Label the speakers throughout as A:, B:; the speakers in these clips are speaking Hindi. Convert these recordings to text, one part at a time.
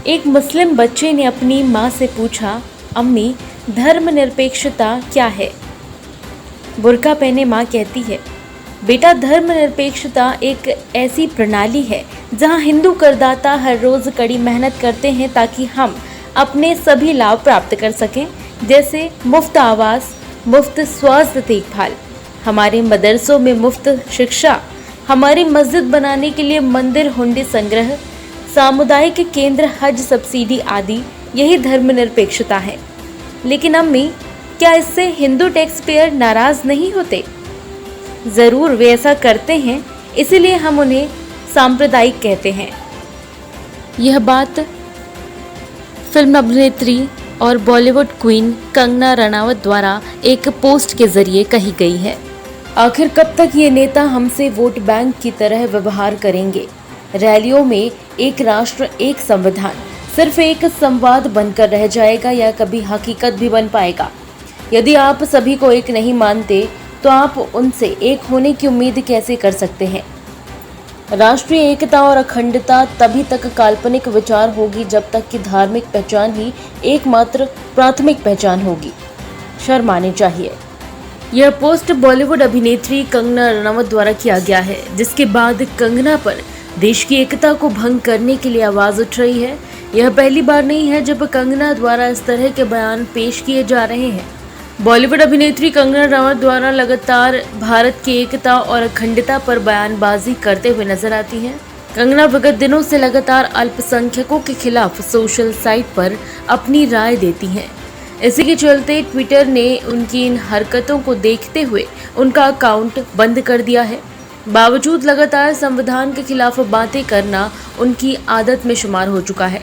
A: एक मुस्लिम बच्चे ने अपनी माँ से पूछा, अम्मी धर्मनिरपेक्षता क्या है? बुर्का पहने माँ कहती है, बेटा धर्मनिरपेक्षता एक ऐसी प्रणाली है जहाँ हिंदू करदाता हर रोज कड़ी मेहनत करते हैं ताकि हम अपने सभी लाभ प्राप्त कर सकें, जैसे मुफ्त आवास, मुफ्त स्वास्थ्य देखभाल, हमारे मदरसों में मुफ्त शिक्षा, हमारी मस्जिद बनाने के लिए मंदिर हुंडी संग्रह, सामुदायिक केंद्र, हज सब्सिडी आदि। यही धर्मनिरपेक्षता है। लेकिन अम्मी, क्या इससे हिंदू टैक्स पेयर नाराज नहीं होते? जरूर वे ऐसा करते हैं, इसीलिए हम उन्हें सांप्रदायिक कहते हैं। यह बात फिल्म अभिनेत्री और बॉलीवुड क्वीन कंगना रनावत द्वारा एक पोस्ट के जरिए कही गई है। आखिर कब तक ये नेता हमसे वोट बैंक की तरह व्यवहार करेंगे? रैलियों में एक राष्ट्र एक संविधान सिर्फ एक संवाद बनकर रह जाएगा या कभी हकीकत भी बन पाएगा? यदि आप सभी को एक नहीं मानते तो आप उनसे एक होने की उम्मीद कैसे कर सकते हैं? राष्ट्रीय एकता और अखंडता तभी तक काल्पनिक विचार होगी जब तक कि धार्मिक पहचान ही एकमात्र प्राथमिक पहचान होगी। शर्म आनी चाहिए। यह पोस्ट बॉलीवुड अभिनेत्री कंगना रनावत द्वारा किया गया है, जिसके बाद कंगना पर देश की एकता को भंग करने के लिए आवाज उठ रही है। यह पहली बार नहीं है जब कंगना द्वारा इस तरह के बयान पेश किए जा रहे हैं। बॉलीवुड अभिनेत्री कंगना रनावत द्वारा लगातार भारत की एकता और अखंडता पर बयानबाजी करते हुए नजर आती हैं। कंगना विगत दिनों से लगातार अल्पसंख्यकों के खिलाफ सोशल साइट पर अपनी राय देती हैं। इसी के चलते ट्विटर ने उनकी इन हरकतों को देखते हुए उनका अकाउंट बंद कर दिया है। बावजूद लगातार संविधान के खिलाफ बातें करना उनकी आदत में शुमार हो चुका है।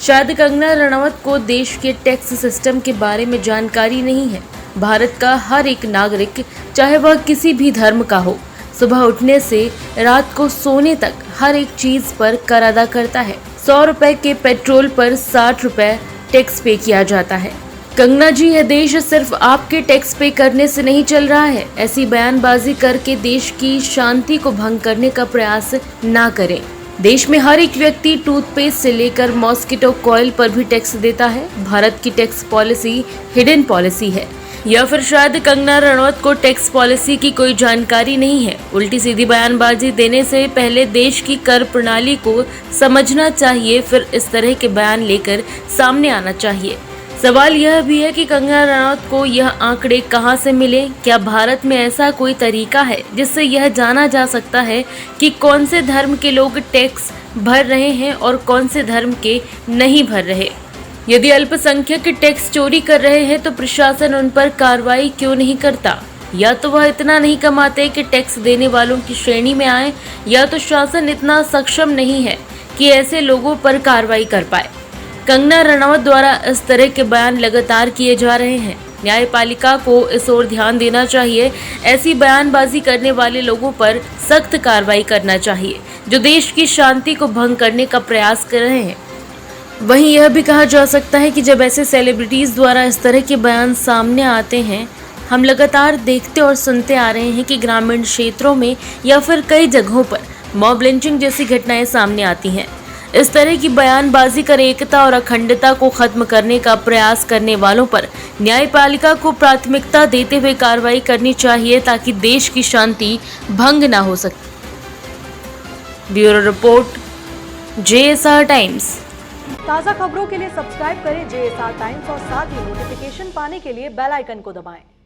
A: शायद कंगना रनावत को देश के टैक्स सिस्टम के बारे में जानकारी नहीं है। भारत का हर एक नागरिक, चाहे वह किसी भी धर्म का हो, सुबह उठने से रात को सोने तक हर एक चीज पर कर अदा करता है। 100 रुपए के पेट्रोल पर 60 रुपए टैक्स पे किया जाता है। कंगना जी, यह देश सिर्फ आपके टैक्स पे करने से नहीं चल रहा है। ऐसी बयानबाजी करके देश की शांति को भंग करने का प्रयास ना करें। देश में हर एक व्यक्ति टूथपेस्ट से लेकर मॉस्किटो कॉइल पर भी टैक्स देता है। भारत की टैक्स पॉलिसी हिडन पॉलिसी है, या फिर शायद कंगना रनावत को टैक्स पॉलिसी की कोई जानकारी नहीं है। उल्टी सीधी बयानबाजी देने से पहले देश की कर प्रणाली को समझना चाहिए, फिर इस तरह के बयान लेकर सामने आना चाहिए। सवाल यह भी है कि कंगना रनावत को यह आंकड़े कहां से मिले? क्या भारत में ऐसा कोई तरीका है जिससे यह जाना जा सकता है कि कौन से धर्म के लोग टैक्स भर रहे हैं और कौन से धर्म के नहीं भर रहे? यदि अल्पसंख्यक टैक्स चोरी कर रहे हैं तो प्रशासन उन पर कार्रवाई क्यों नहीं करता? या तो वह इतना नहीं कमाते कि टैक्स देने वालों की श्रेणी में आए, या तो शासन इतना सक्षम नहीं है कि ऐसे लोगों पर कार्रवाई कर पाए। कंगना रनावत द्वारा इस तरह के बयान लगातार किए जा रहे हैं। न्यायपालिका को इस ओर ध्यान देना चाहिए। ऐसी बयानबाजी करने वाले लोगों पर सख्त कार्रवाई करना चाहिए जो देश की शांति को भंग करने का प्रयास कर रहे हैं। वहीं यह भी कहा जा सकता है कि जब ऐसे सेलिब्रिटीज द्वारा इस तरह के बयान सामने आते हैं, हम लगातार देखते और सुनते आ रहे हैं कि ग्रामीण क्षेत्रों में या फिर कई जगहों पर मॉब लिंचिंग जैसी घटनाएं सामने आती हैं। इस तरह की बयानबाजी कर एकता और अखंडता को खत्म करने का प्रयास करने वालों पर न्यायपालिका को प्राथमिकता देते हुए कार्रवाई करनी चाहिए ताकि देश की शांति भंग ना हो सके। Bureau report, JSR times.
B: ताज़ा खबरों के लिए सब्सक्राइब करें JSR टाइम्स और साथ ही नोटिफिकेशन पाने के लिए बेल आइकन को दबाएं।